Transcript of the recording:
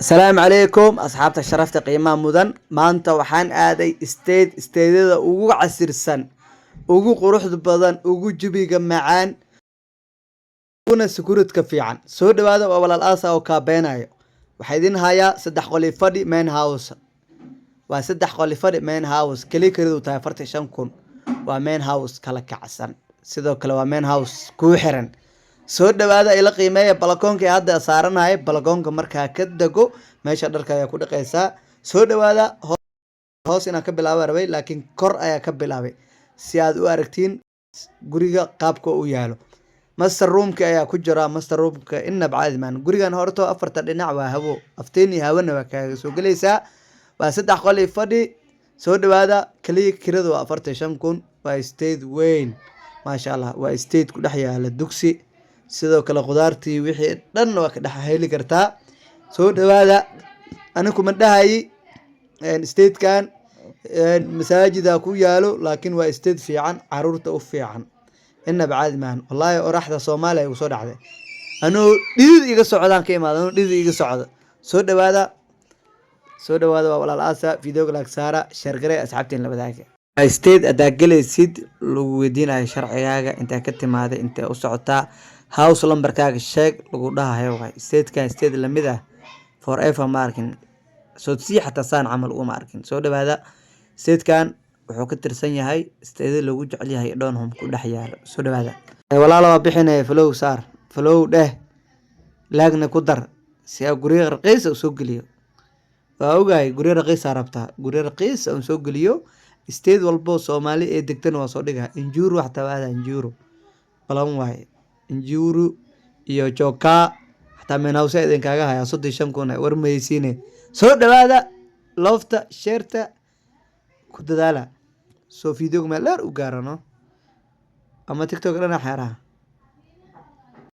السلام عليكم أصحاب الشرف قيمة مدن ما أنت وحان آدي استيدada ugu casirsan ugu quruxda badan ugu jabiga macaan una sekuridka fiican soo dhawaada waa walaal aasa oo ka beenayo waxa idin haya saddex qoli fadhi main house waa saddex qoli fadhi main house kali karidu tahay 45,000 waa main house kala kacsan sidoo kale waa main house ku xiran soo dhawaada ila qiimeeya balkoonka hadda saaranahay balkoonka markaa ka dago meesha dharka ayaa ku dhaqaysaa soo dhawaada hoos inaan ka bilaabo rabay laakiin kor ayaa ka bilaabay si aad u aragtiin guriga qaabka uu yaalo master roomka ayaa ku jira master roomka inna bacaadi maan gurigan horto afarta dhinac waa hawo afteeni hawana waa kaaga soo galaysaa waa saddex qol fadhi soo dhawaada kaliya kiradu waa 45,000 waa state weyn maasha Allah waa state ku dhex yaala dugsi sidoo kale qudaartii wixii dhan waa ka dhex heli kartaa soo dhawaada anigu ma dhahay state kan masaajida ku yaalo laakiin waa state fiican caruurta u fiican inna bacaadi maan wallahi oraxda Soomaaliya ugu soo dhacday anuu dhidid iga socdaan ka imaado anuu dhidid iga socdo soo dhawaada waa walaal aasa video like saara share garay asxaabtiin la wadaaga state adaa galaysid lagu weydiinayo sharcigaaga inta ka timaaday inta u socotaa house lambarkaaga sheeg lagu dhahayo way state kan state lamid ah forever marking soo si xataa saan camal uma arkin soo dhawaada state kan wuxuu ka tirsan yahay state lagu jecel yahay Donholm ku dhex yaalo soo dhawaada walaalo bixinay flow saar flow dheh laagna ku dar si ay guriga raqiis u soo geliyo waa ogaay guriga raqiis rabtaa guriga raqiis oo soo geliyo state walbo Soomaali ee degtan waa soo dhigaa injuru wax tawaada injuru balan waay injuru iyo joka hataa meenawsa idin kaaga haya 35,000 warmaysiine soo dhawaada lofta shareta ku dadaala soo video ma leer u gaarano ama TikTok dana xaraha